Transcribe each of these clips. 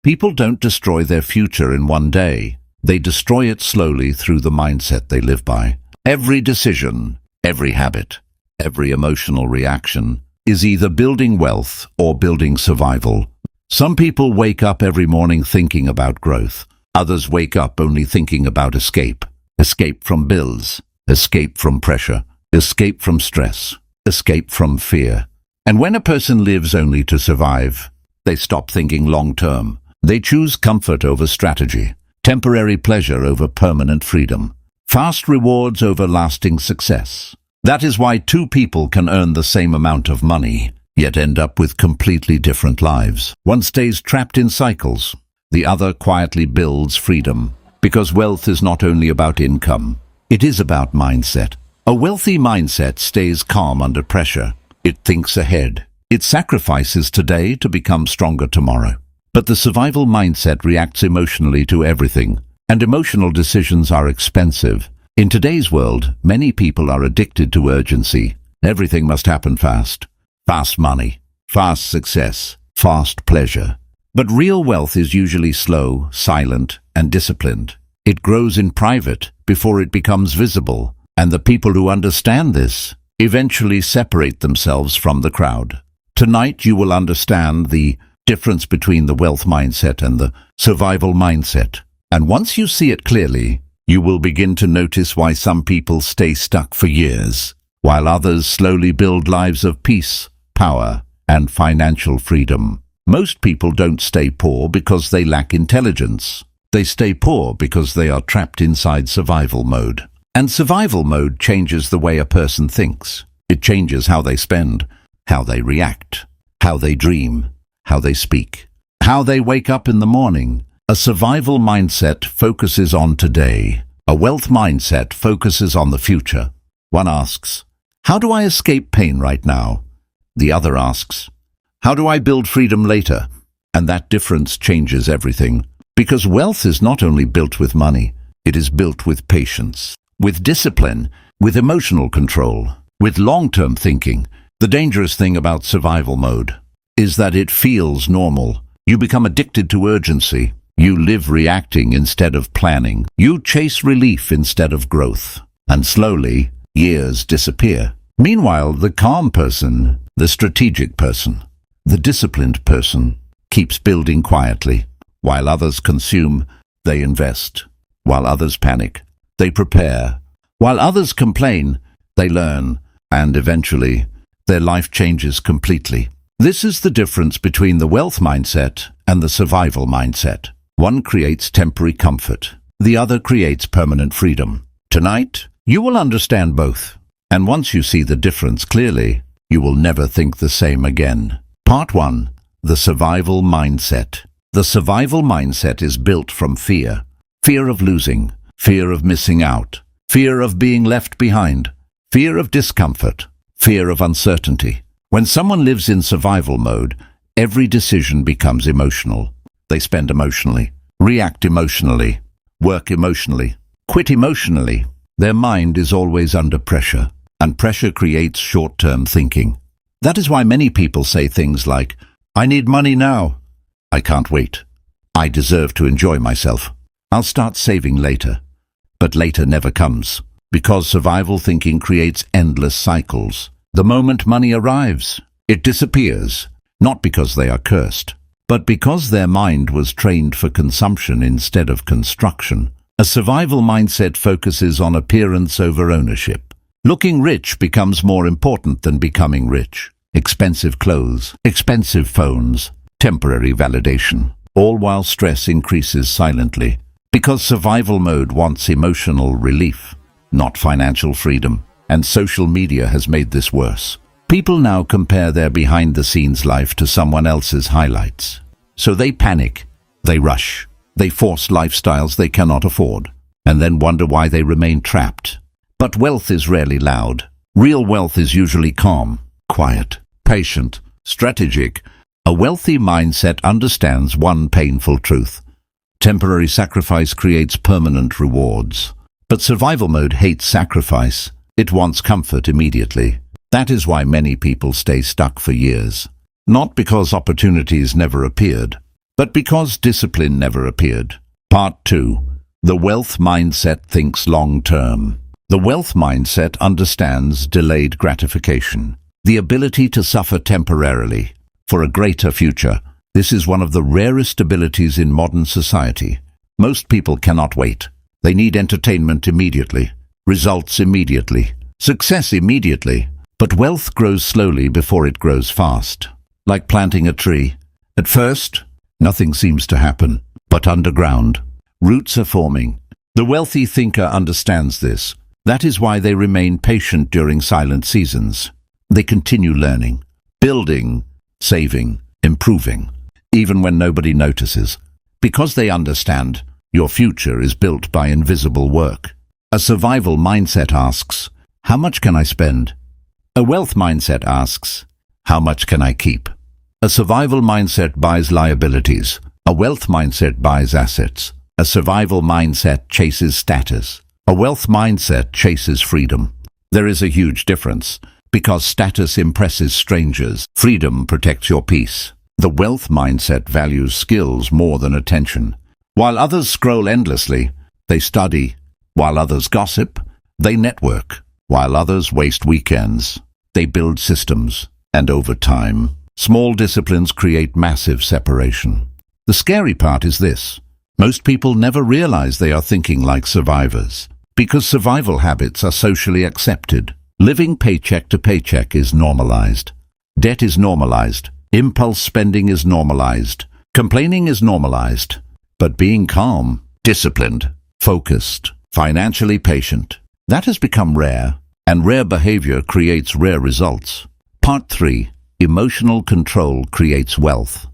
People don't destroy their future in one day. They destroy it slowly through the mindset they live by. Every decision, every habit, every emotional reaction is either building wealth or building survival. Some people wake up every morning thinking about growth. Others wake up only thinking about escape. Escape from bills, escape from pressure, escape from stress, escape from fear. And when a person lives only to survive, they stop thinking long-term. They choose comfort over strategy, temporary pleasure over permanent freedom, fast rewards over lasting success. That is why two people can earn the same amount of money, yet end up with completely different lives. One stays trapped in cycles. The other quietly builds freedom. Because wealth is not only about income, it is about mindset. A wealthy mindset stays calm under pressure. It thinks ahead. It sacrifices today to become stronger tomorrow. But the survival mindset reacts emotionally to everything, and emotional decisions are expensive. In today's world, many people are addicted to urgency. Everything must happen fast. Fast money, fast success, fast pleasure. But real wealth is usually slow, silent, and disciplined. It grows in private before it becomes visible, and the people who understand this eventually separate themselves from the crowd. Tonight you will understand the difference between the wealth mindset and the survival mindset. And once you see it clearly, you will begin to notice why some people stay stuck for years, while others slowly build lives of peace, power, and financial freedom. Most people don't stay poor because they lack intelligence. They stay poor because they are trapped inside survival mode. And survival mode changes the way a person thinks. It changes how they spend, how they react, how they dream, how they speak, how they wake up in the morning. A survival mindset focuses on today. A wealth mindset focuses on the future. One asks, how do I escape pain right now? The other asks, how do I build freedom later? And that difference changes everything. Because wealth is not only built with money, it is built with patience, with discipline, with emotional control, with long-term thinking. The dangerous thing about survival mode is that it feels normal. You become addicted to urgency. You live reacting instead of planning. You chase relief instead of growth. And slowly, years disappear. Meanwhile, the calm person, the strategic person, the disciplined person keeps building quietly. While others consume, they invest. While others panic, they prepare. While others complain, they learn. And eventually, their life changes completely. This is the difference between the wealth mindset and the survival mindset. One creates temporary comfort. The other creates permanent freedom. Tonight, you will understand both. And once you see the difference clearly, you will never think the same again. Part 1. The survival mindset. The survival mindset is built from fear. Fear of losing. Fear of missing out. Fear of being left behind. Fear of discomfort. Fear of uncertainty. When someone lives in survival mode, every decision becomes emotional. They spend emotionally, react emotionally, work emotionally, quit emotionally. Their mind is always under pressure, and pressure creates short-term thinking. That is why many people say things like, I need money now. I can't wait. I deserve to enjoy myself. I'll start saving later. But later never comes, because survival thinking creates endless cycles. The moment money arrives, it disappears, not because they are cursed, but because their mind was trained for consumption instead of construction. A survival mindset focuses on appearance over ownership. Looking rich becomes more important than becoming rich. Expensive clothes, expensive phones, temporary validation, all while stress increases silently. Because survival mode wants emotional relief, not financial freedom. And social media has made this worse. People now compare their behind-the-scenes life to someone else's highlights. So they panic, they rush, they force lifestyles they cannot afford, and then wonder why they remain trapped. But wealth is rarely loud. Real wealth is usually calm, quiet, patient, strategic. A wealthy mindset understands one painful truth. Temporary sacrifice creates permanent rewards. But survival mode hates sacrifice. It wants comfort immediately. That is why many people stay stuck for years. Not because opportunities never appeared, but because discipline never appeared. Part 2. The wealth mindset thinks long-term. The wealth mindset understands delayed gratification, the ability to suffer temporarily for a greater future. This is one of the rarest abilities in modern society. Most people cannot wait. They need entertainment immediately, results immediately, success immediately. But wealth grows slowly before it grows fast. Like planting a tree. At first, nothing seems to happen, but underground, roots are forming. The wealthy thinker understands this. That is why they remain patient during silent seasons. They continue learning, building, saving, improving, even when nobody notices. Because they understand, your future is built by invisible work. A survival mindset asks, how much can I spend? A wealth mindset asks, how much can I keep? A survival mindset buys liabilities. A wealth mindset buys assets. A survival mindset chases status. A wealth mindset chases freedom. There is a huge difference, because status impresses strangers. Freedom protects your peace. The wealth mindset values skills more than attention. While others scroll endlessly, they study. While others gossip, they network. While others waste weekends, they build systems. And over time, small disciplines create massive separation. The scary part is this. Most people never realize they are thinking like survivors, because survival habits are socially accepted. Living paycheck to paycheck is normalized. Debt is normalized. Impulse spending is normalized. Complaining is normalized. But being calm, disciplined, focused, financially patient, that has become rare, and rare behavior creates rare results. Part 3. Emotional control creates wealth.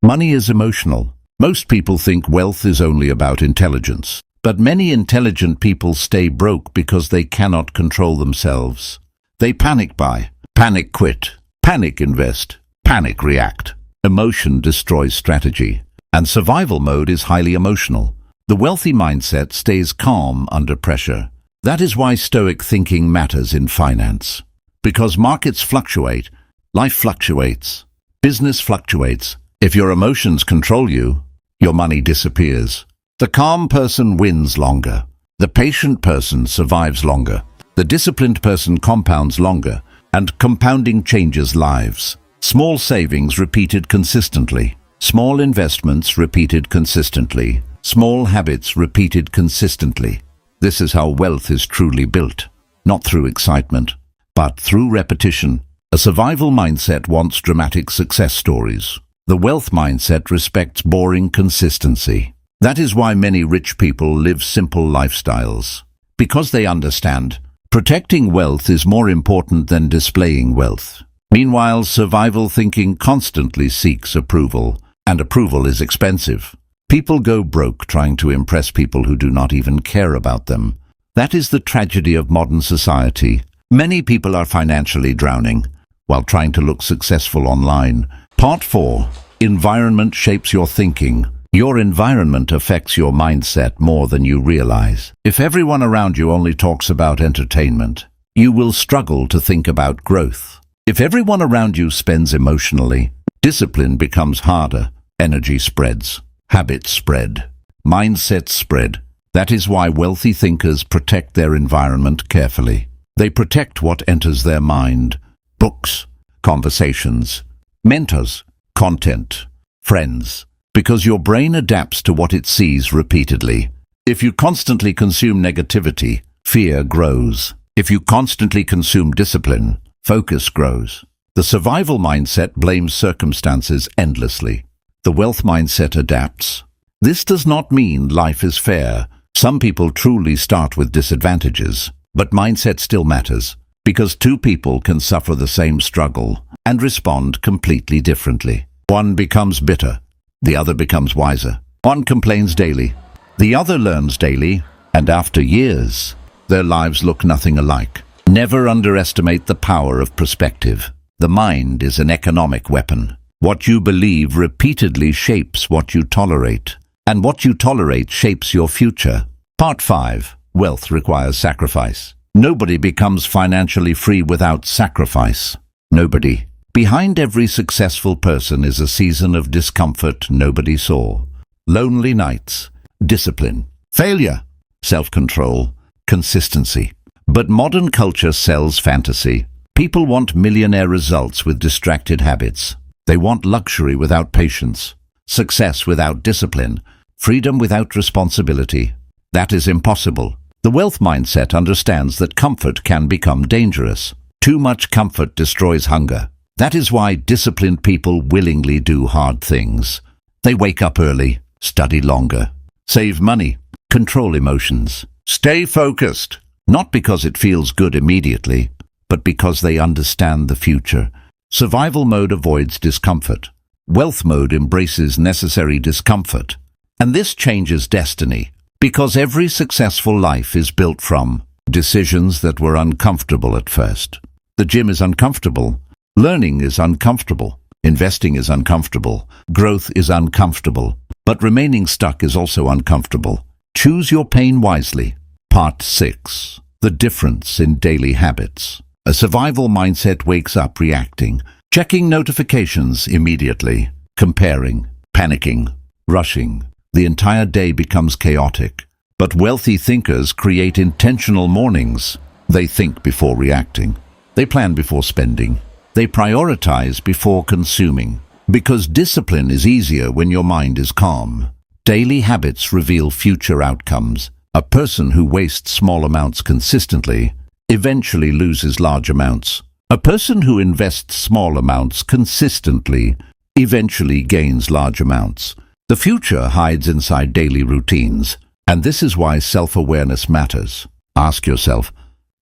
Money is emotional. Most people think wealth is only about intelligence. But many intelligent people stay broke because they cannot control themselves. They panic buy, panic quit, panic invest, panic react. Emotion destroys strategy. And survival mode is highly emotional. The wealthy mindset stays calm under pressure. That is why Stoic thinking matters in finance. Because markets fluctuate, life fluctuates, business fluctuates. If your emotions control you, your money disappears. The calm person wins longer. The patient person survives longer. The disciplined person compounds longer, and compounding changes lives. Small savings repeated consistently. Small investments repeated consistently. Small habits repeated consistently. This is how wealth is truly built. Not through excitement, but through repetition. A survival mindset wants dramatic success stories. The wealth mindset respects boring consistency. That is why many rich people live simple lifestyles. Because they understand, protecting wealth is more important than displaying wealth. Meanwhile, survival thinking constantly seeks approval, and approval is expensive. People go broke trying to impress people who do not even care about them. That is the tragedy of modern society. Many people are financially drowning while trying to look successful online. Part 4. Environment shapes your thinking. Your environment affects your mindset more than you realize. If everyone around you only talks about entertainment, you will struggle to think about growth. If everyone around you spends emotionally, discipline becomes harder. Energy spreads. Habits spread. Mindsets spread. That is why wealthy thinkers protect their environment carefully. They protect what enters their mind. Books, conversations, mentors, content, friends. Because your brain adapts to what it sees repeatedly. If you constantly consume negativity, fear grows. If you constantly consume discipline, focus grows. The survival mindset blames circumstances endlessly. The wealth mindset adapts. This does not mean life is fair. Some people truly start with disadvantages, but mindset still matters, because two people can suffer the same struggle and respond completely differently. One becomes bitter. The other becomes wiser. One complains daily. The other learns daily, and after years, their lives look nothing alike. Never underestimate the power of perspective. The mind is an economic weapon. What you believe repeatedly shapes what you tolerate, and what you tolerate shapes your future. Part 5. Wealth requires sacrifice. Nobody becomes financially free without sacrifice. Nobody. Behind every successful person is a season of discomfort nobody saw. Lonely nights, discipline, failure, self-control, consistency. But modern culture sells fantasy. People want millionaire results with distracted habits. They want luxury without patience, success without discipline, freedom without responsibility. That is impossible. The wealth mindset understands that comfort can become dangerous. Too much comfort destroys hunger. That is why disciplined people willingly do hard things. They wake up early, study longer, save money, control emotions, stay focused, not because it feels good immediately, but because they understand the future. Survival mode avoids discomfort. Wealth mode embraces necessary discomfort. And this changes destiny, because every successful life is built from decisions that were uncomfortable at first. The gym is uncomfortable. Learning is uncomfortable. Investing is uncomfortable. Growth is uncomfortable. But remaining stuck is also uncomfortable. Choose your pain wisely. Part 6. The difference in daily habits. A survival mindset wakes up reacting, checking notifications immediately, comparing, panicking, rushing. The entire day becomes chaotic. But wealthy thinkers create intentional mornings. They think before reacting. They plan before spending. They prioritize before consuming. Because discipline is easier when your mind is calm. Daily habits reveal future outcomes. A person who wastes small amounts consistently eventually loses large amounts. A person who invests small amounts consistently eventually gains large amounts. The future hides inside daily routines, and this is why self-awareness matters. Ask yourself,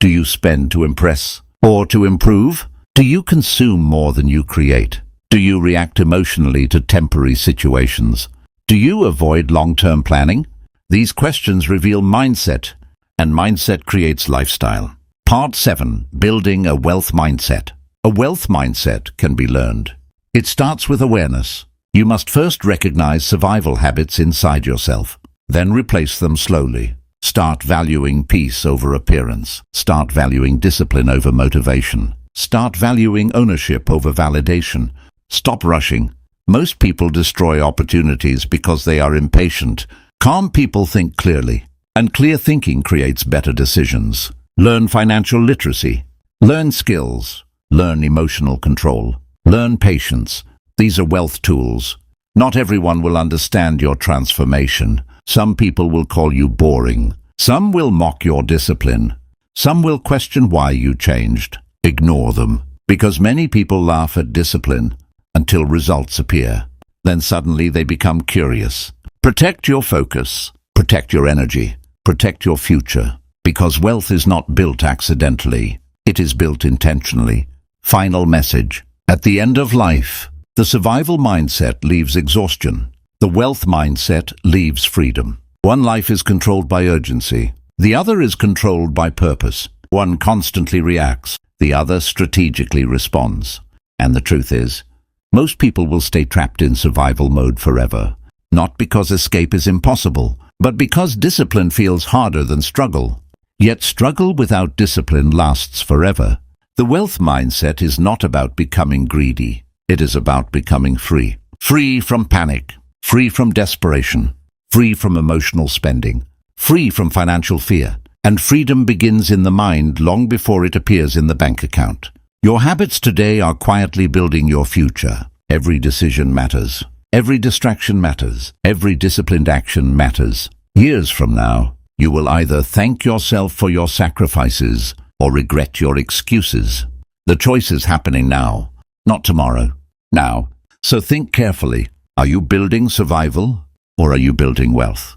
do you spend to impress or to improve? Do you consume more than you create? Do you react emotionally to temporary situations? Do you avoid long-term planning? These questions reveal mindset, and mindset creates lifestyle. Part 7. Building a wealth mindset. A wealth mindset can be learned. It starts with awareness. You must first recognize survival habits inside yourself, then replace them slowly. Start valuing peace over appearance. Start valuing discipline over motivation. Start valuing ownership over validation. Stop rushing. Most people destroy opportunities because they are impatient. Calm people think clearly, and clear thinking creates better decisions. Learn financial literacy. Learn skills. Learn emotional control. Learn patience. These are wealth tools. Not everyone will understand your transformation. Some people will call you boring. Some will mock your discipline. Some will question why you changed. Ignore them, because many people laugh at discipline until results appear. Then suddenly they become curious. Protect your focus. Protect your energy. Protect your future. Because wealth is not built accidentally. It is built intentionally. Final message. At the end of life, the survival mindset leaves exhaustion. The wealth mindset leaves freedom. One life is controlled by urgency. The other is controlled by purpose. One constantly reacts. The other strategically responds. And the truth is, most people will stay trapped in survival mode forever. Not because escape is impossible, but because discipline feels harder than struggle. Yet struggle without discipline lasts forever. The wealth mindset is not about becoming greedy. It is about becoming free. Free from panic. Free from desperation. Free from emotional spending. Free from financial fear. And freedom begins in the mind long before it appears in the bank account. Your habits today are quietly building your future. Every decision matters. Every distraction matters. Every disciplined action matters. Years from now, you will either thank yourself for your sacrifices or regret your excuses. The choice is happening now, not tomorrow. Now. So think carefully. Are you building survival or are you building wealth?